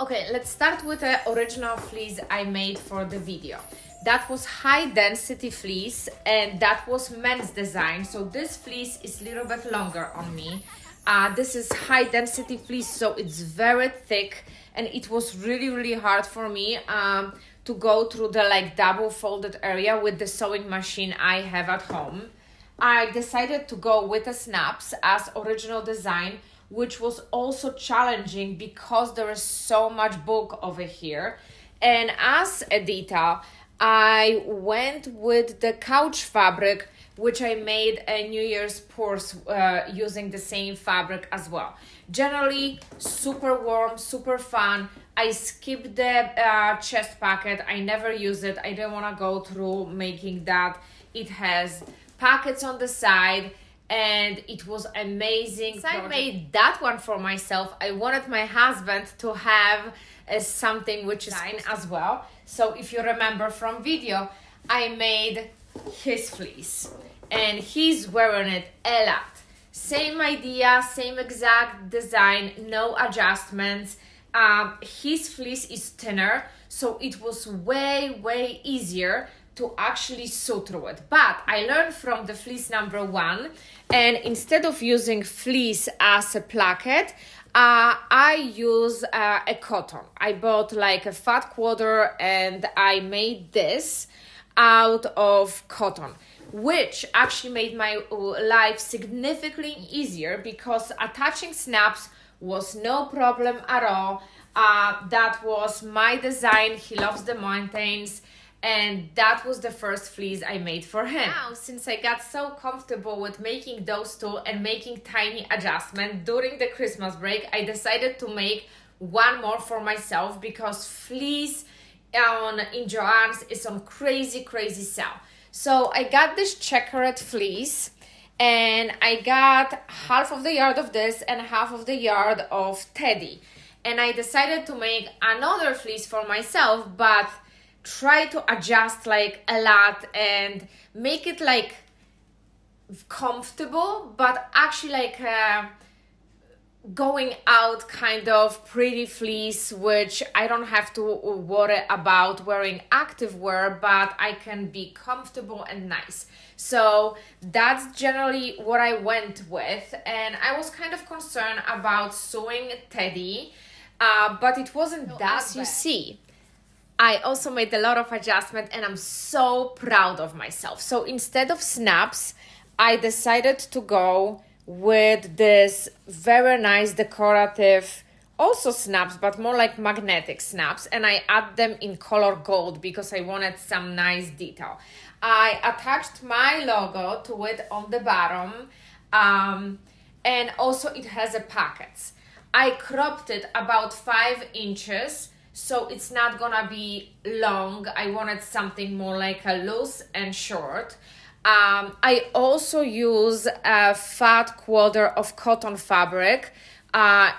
Okay, let's start with the original fleece I made for the video. That was high density fleece and that was men's design. So this fleece is a little bit longer on me. This is high density fleece, so it's very thick and it was really hard for me to go through the like double folded area with the sewing machine I have at home. I decided to go with the snaps as original design, which was also challenging because there is so much bulk over here. And as a detail, I went with the couch fabric, which I made a New Year's purse using the same fabric as well. Generally, super warm, super fun. I skipped the chest pocket. I never use it. I didn't want to go through making that. It has pockets on the side and it was amazing. So I made that one for myself. I wanted my husband to have something which is fine as well. So if you remember from video, I made his fleece and he's wearing it a lot. Same idea, same exact design, no adjustments. His fleece is thinner, so it was way easier to actually sew through it. But I learned from the fleece number 1, and instead of using fleece as a placket, I use a cotton. I bought like a fat quarter and I made this out of cotton, which actually made my life significantly easier because attaching snaps was no problem at all. That was my design. He loves the mountains. And that was the first fleece I made for him. Now, since I got so comfortable with making those two and making tiny adjustments during the Christmas break, I decided to make one more for myself because fleece in Joann's is on crazy sale. So I got this checkered fleece and I got half of the yard of this and half of the yard of teddy. And I decided to make another fleece for myself, but try to adjust like a lot and make it like comfortable, but actually like going out kind of pretty fleece, which I don't have to worry about wearing active wear, but I can be comfortable and nice. So that's generally what I went with, and I was kind of concerned about sewing teddy, but it wasn't that bad. You see, I also made a lot of adjustment and I'm so proud of myself. So instead of snaps, I decided to go with this very nice decorative, also snaps, but more like magnetic snaps. And I add them in color gold because I wanted some nice detail. I attached my logo to it on the bottom. And also it has a pockets. I cropped it about 5 inches. So it's not gonna be long. I wanted something more like a loose and short. I also use a fat quarter of cotton fabric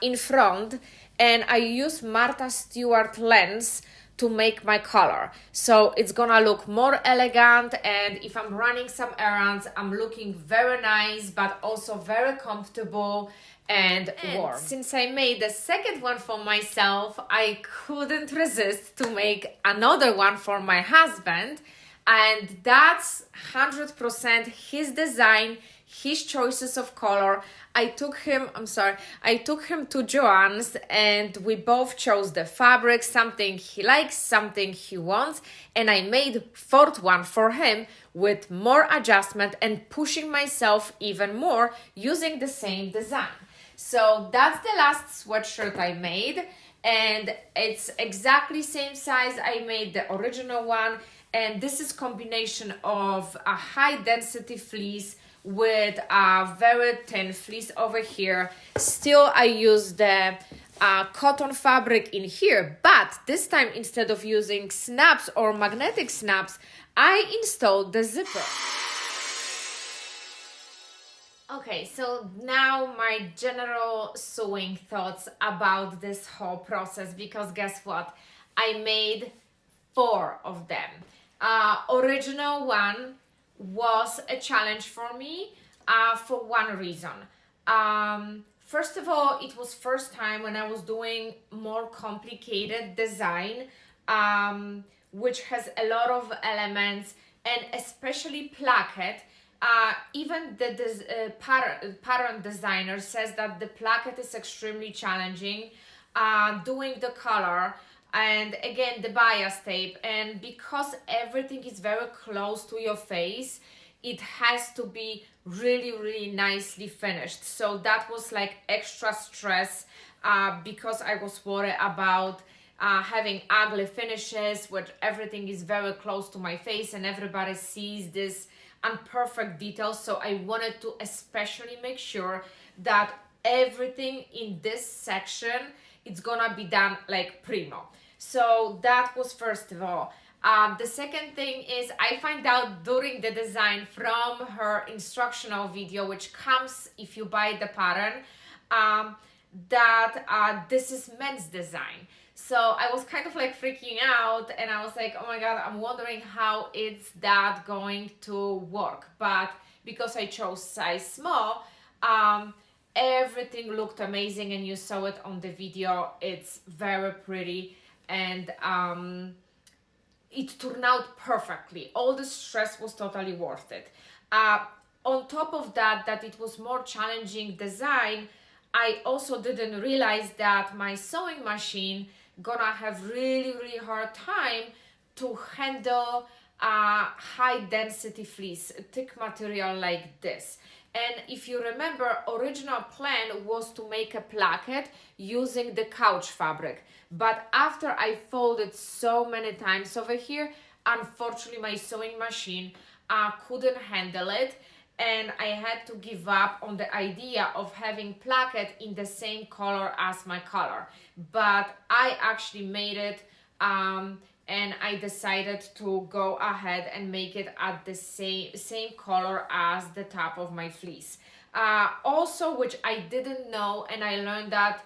in front, and I use Martha Stewart lens to make my color. So it's gonna look more elegant, and if I'm running some errands, I'm looking very nice, but also very comfortable and warm. Since I made the second one for myself, I couldn't resist to make another one for my husband, and that's 100% his design, his choices of color. I took him to Joann's and we both chose the fabric, something he likes, something he wants, and I made fourth one for him with more adjustment and pushing myself even more using the same design. So that's the last sweatshirt I made, and it's exactly same size I made the original one, and this is combination of a high density fleece with a very thin fleece over here. Still I use the cotton fabric in here, but this time instead of using snaps or magnetic snaps, I installed the zipper. Okay, so now my general sewing thoughts about this whole process, because guess what? I made 4 of them. Original one was a challenge for me for one reason. First of all, it was first time when I was doing more complicated design, which has a lot of elements, and especially placket. Even the pattern designer says that the placket is extremely challenging. Doing the color, and again the bias tape, and because everything is very close to your face, it has to be really nicely finished. So that was like extra stress, because I was worried about having ugly finishes where everything is very close to my face and everybody sees this imperfect details. So I wanted to especially make sure that everything in this section, it's gonna be done like primo. So that was first of all. The second thing is I find out during the design from her instructional video, which comes if you buy the pattern, that this is men's design. So I was kind of like freaking out, and I was like, oh my god, I'm wondering how it's that going to work. But because I chose size small, everything looked amazing, and you saw it on the video. It's very pretty, and it turned out perfectly. All the stress was totally worth it. On top of that, that it was more challenging design, I also didn't realize that my sewing machine gonna have really hard time to handle high density fleece, thick material like this. And if you remember, original plan was to make a placket using the couch fabric. But after I folded so many times over here, unfortunately my sewing machine couldn't handle it. And I had to give up on the idea of having placket in the same color as my color. But I actually made it, and I decided to go ahead and make it at the same color as the top of my fleece. Also, which I didn't know, and I learned that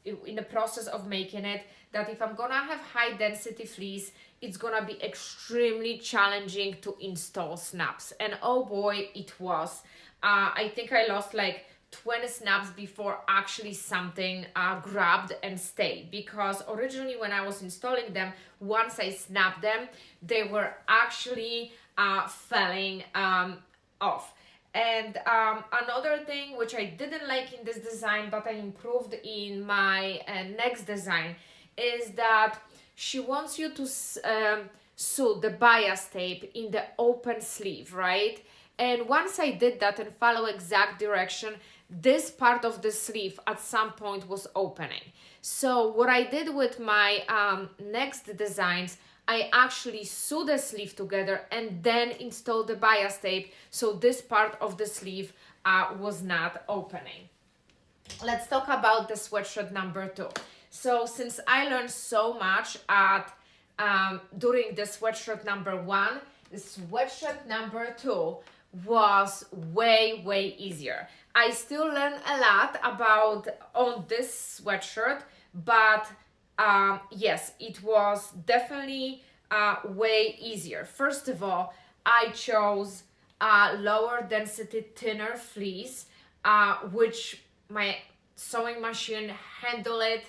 in the process of making it, that if I'm gonna have high density fleece, it's gonna be extremely challenging to install snaps. And oh boy, it was. I think I lost like 20 snaps before actually something grabbed and stayed, because originally when I was installing them, once I snapped them, they were actually falling off. And another thing which I didn't like in this design, but I improved in my next design, is that she wants you to sew the bias tape in the open sleeve, right? And once I did that and follow exact direction, this part of the sleeve at some point was opening. So what I did with my next designs, I actually sew the sleeve together and then install the bias tape, so this part of the sleeve was not opening. Let's talk about the sweatshirt number 2. So since I learned so much at during the sweatshirt number 1, the sweatshirt number 2 was way easier. I still learned a lot about on this sweatshirt, but yes, it was definitely way easier. First of all, I chose lower density, thinner fleece, which my sewing machine handled it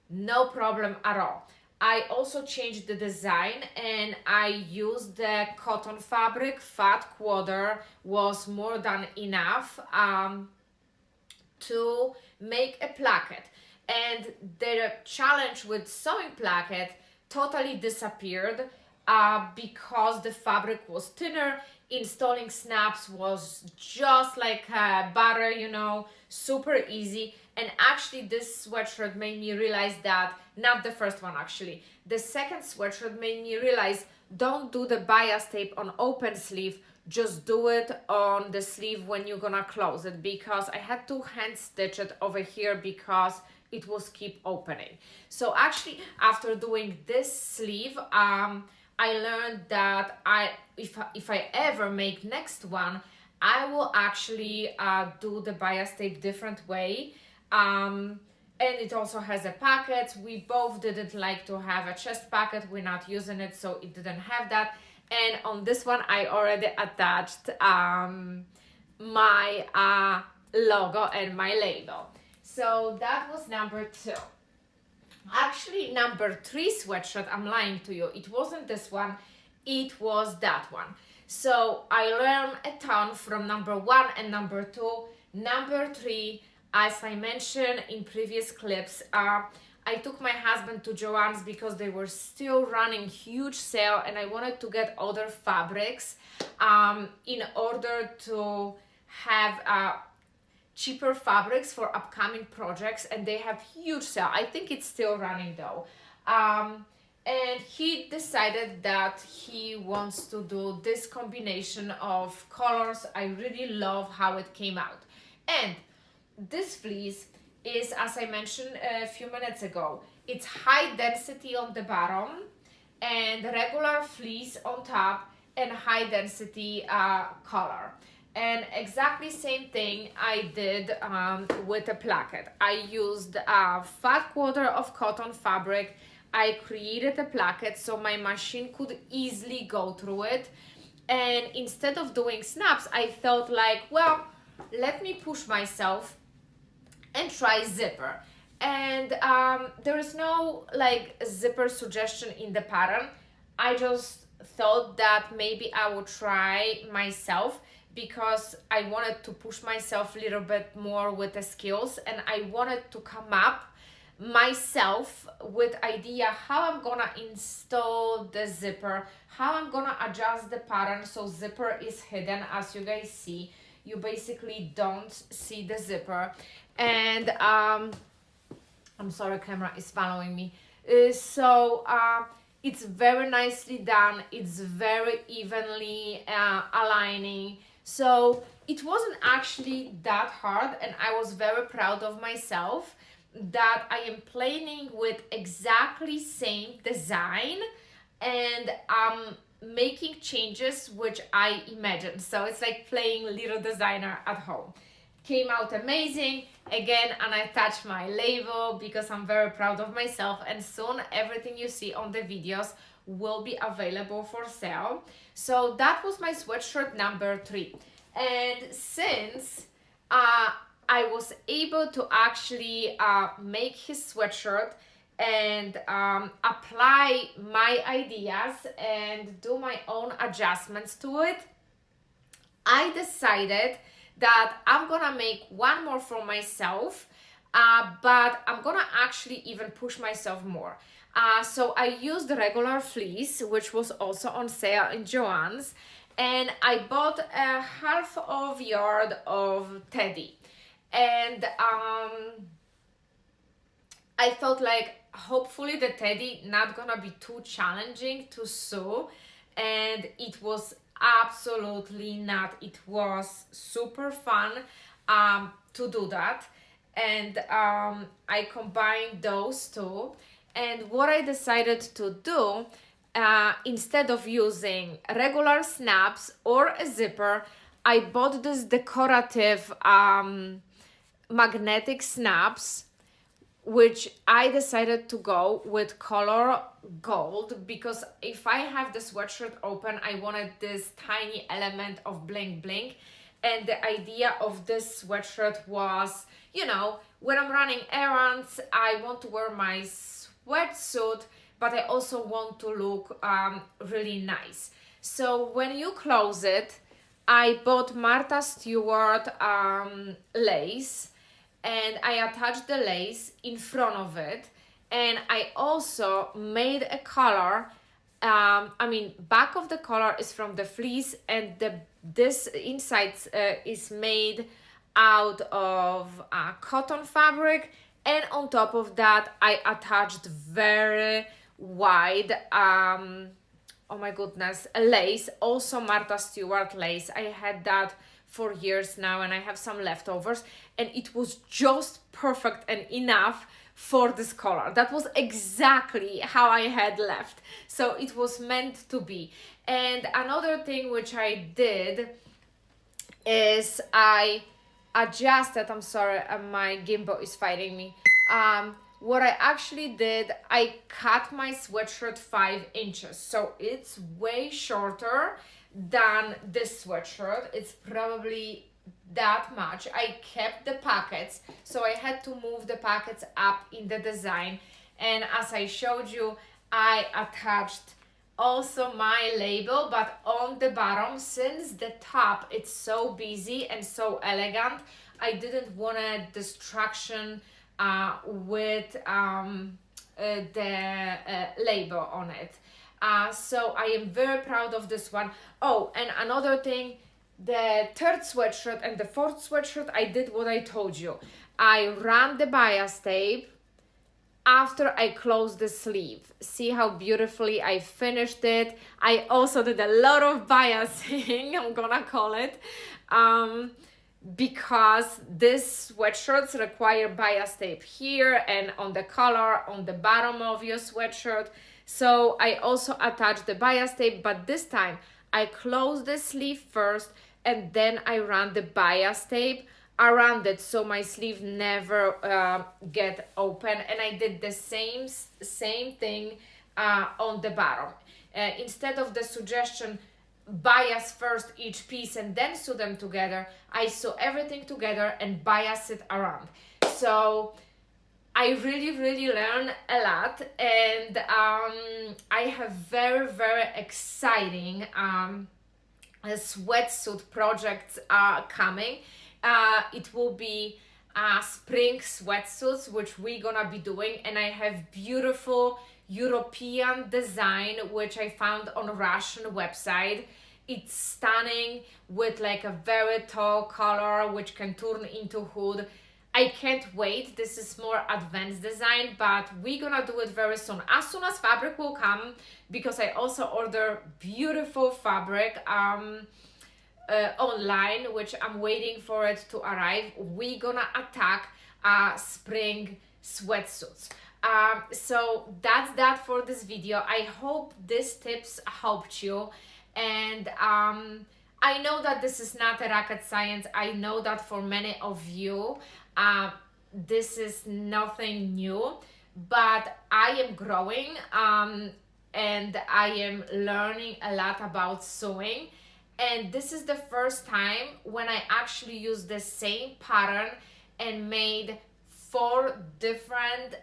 no problem at all. I also changed the design, and I used the cotton fabric. Fat quarter was more than enough to make a placket. And the challenge with sewing placket totally disappeared because the fabric was thinner. Installing snaps was just like butter, you know, super easy. And actually this sweatshirt made me realize that, not the first one actually, the second sweatshirt made me realize, don't do the bias tape on open sleeve, just do it on the sleeve when you're gonna close it, because I had to hand stitch it over here because it was keep opening. So actually after doing this sleeve, I learned that if I ever make next one, I will actually do the bias tape different way. And it also has a pocket. We both didn't like to have a chest pocket. We're not using it, so it didn't have that. And on this one, I already attached my logo and my label. So that was number 2. Actually, number 3 sweatshirt, I'm lying to you, it wasn't this one, it was that one. So I learned a ton from number 1 and number 2. Number 3, as I mentioned in previous clips, I took my husband to Joann's because they were still running huge sale and I wanted to get other fabrics in order to have cheaper fabrics for upcoming projects, and they have huge sale. I think it's still running though. And he decided that he wants to do this combination of colors. I really love how it came out. And this fleece is, as I mentioned a few minutes ago, it's high density on the bottom and regular fleece on top and high density color. And exactly same thing I did with a placket. I used a fat quarter of cotton fabric. I created a placket so my machine could easily go through it. And instead of doing snaps, I felt like, well, let me push myself and try zipper. And there is no like zipper suggestion in the pattern. I just thought that maybe I would try myself because I wanted to push myself a little bit more with the skills, and I wanted to come up myself with idea how I'm gonna install the zipper, how I'm gonna adjust the pattern so zipper is hidden. As you guys see, you basically don't see the zipper. And I'm sorry, camera is following me. It's very nicely done. It's very evenly aligning. So it wasn't actually that hard, and I was very proud of myself that I am playing with exactly same design and making changes which I imagined. So it's like playing little designer at home. Came out amazing again, and I attached my label because I'm very proud of myself, and soon everything you see on the videos will be available for sale. So that was my sweatshirt number 3. And since I was able to actually make his sweatshirt and apply my ideas and do my own adjustments to it, I decided that I'm gonna make one more for myself, but I'm gonna actually even push myself more. So I used the regular fleece, which was also on sale in Joann's, and I bought a half of yard of teddy. And I felt like hopefully the teddy not gonna be too challenging to sew, and it was absolutely not. It was super fun to do that, and I combined those two. And what I decided to do, instead of using regular snaps or a zipper, I bought this decorative magnetic snaps, which I decided to go with color gold because if I have the sweatshirt open, I wanted this tiny element of bling bling. And the idea of this sweatshirt was, you know, when I'm running errands, I want to wear my sweatsuit, but I also want to look really nice. So when you close it, I bought Martha Stewart lace, and I attached the lace in front of it, and I also made a collar. Back of the collar is from the fleece, and this inside is made out of cotton fabric, and on top of that I attached very wide oh my goodness, a lace, also Martha Stewart lace. I had that for years now, and I have some leftovers, and it was just perfect and enough for this color. That was exactly how I had left, so it was meant to be. And another thing which I did is I adjusted, I'm sorry, my gimbal is fighting me. What I actually did, I cut my sweatshirt 5 inches, so it's way shorter than this sweatshirt. It's probably that much. I kept the pockets, so I had to move the pockets up in the design. And as I showed you, I attached also my label, but on the bottom, since the top it's so busy and so elegant, I didn't want a distraction with the label on it. So I am very proud of this one. Oh, and another thing, the third sweatshirt and the fourth sweatshirt, I did what I told you. I ran the bias tape after I closed the sleeve. See how beautifully I finished it. I also did a lot of biasing, I'm gonna call it, because these sweatshirts require bias tape here and on the collar, on the bottom of your sweatshirt. So I also attached the bias tape, but this time I closed the sleeve first and then I ran the bias tape around it so my sleeve never get open. And I did the same thing on the bottom. Instead of the suggestion bias first each piece and then sew them together, I sew everything together and bias it around. So I really learned a lot, and I have very exciting sweatsuit projects coming. It will be spring sweatsuits, which we're gonna be doing, and I have beautiful European design which I found on a Russian website. It's stunning with like a very tall collar which can turn into hood. I can't wait. This is more advanced design, but we're gonna do it very soon as fabric will come, because I also order beautiful fabric online, which I'm waiting for it to arrive. We're gonna attack spring sweatsuits. So that's that for this video. I hope these tips helped you, and I know that this is not a rocket science. I know that for many of you this is nothing new, but I am growing and I am learning a lot about sewing, and this is the first time when I actually used the same pattern and made 4 different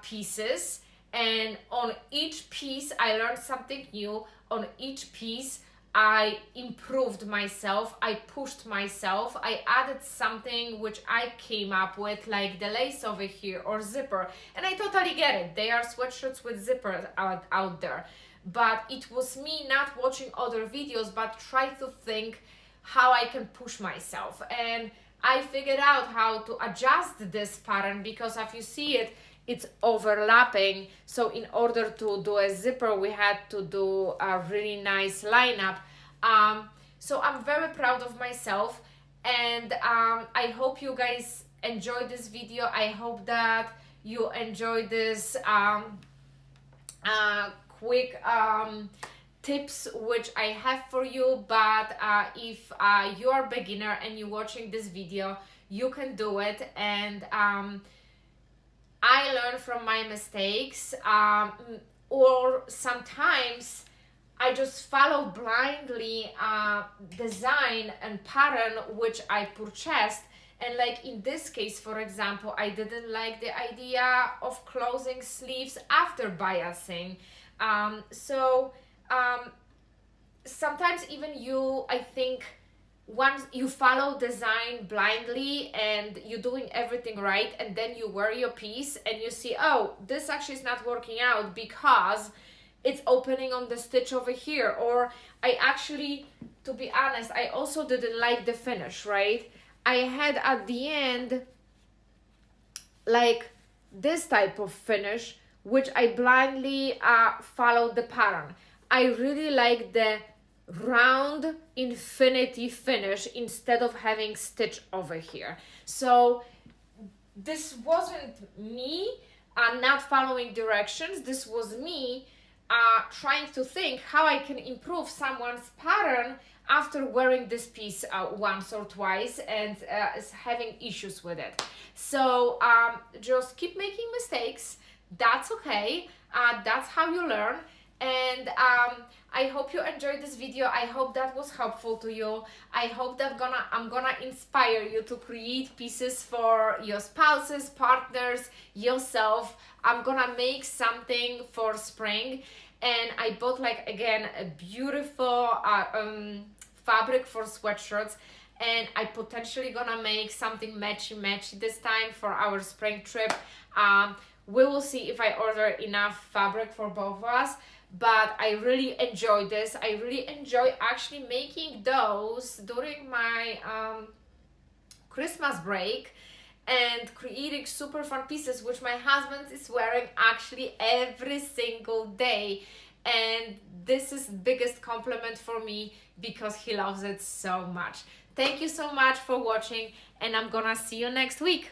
pieces, and on each piece I learned something new. On each piece I improved myself, I pushed myself, I added something which I came up with, like the lace over here or zipper, and I totally get it. There are sweatshirts with zippers out there, but it was me not watching other videos but try to think how I can push myself, and I figured out how to adjust this pattern, because if you see it, it's overlapping. So in order to do a zipper, we had to do a really nice lineup. So I'm very proud of myself, and I hope you guys enjoyed this video. I hope that you enjoyed this quick tips which I have for you. But if you're a beginner and you're watching this video, you can do it, and I learn from my mistakes, or sometimes I just follow blindly design and pattern which I purchased. And like in this case, for example, I didn't like the idea of closing sleeves after biasing. Sometimes even you, I think, once you follow design blindly and you're doing everything right, and then you wear your piece and you see, oh, this actually is not working out because it's opening on the stitch over here, or I actually, to be honest, I also didn't like the finish, right? I had at the end like this type of finish which I blindly followed the pattern. I really like the round infinity finish instead of having stitch over here. So this wasn't me not following directions. This was me trying to think how I can improve someone's pattern after wearing this piece once or twice and is having issues with it. So just keep making mistakes. That's okay. That's how you learn. And I hope you enjoyed this video. I hope that was helpful to you. I hope that I'm gonna inspire you to create pieces for your spouses, partners, yourself. I'm gonna make something for spring, and I bought, like, again, a beautiful fabric for sweatshirts, and I potentially gonna make something matchy this time for our spring trip. We will see if I order enough fabric for both of us, but I really enjoy this. I really enjoy actually making those during my Christmas break and creating super fun pieces, which my husband is wearing actually every single day. And this is biggest compliment for me because he loves it so much. Thank you so much for watching, and I'm gonna see you next week.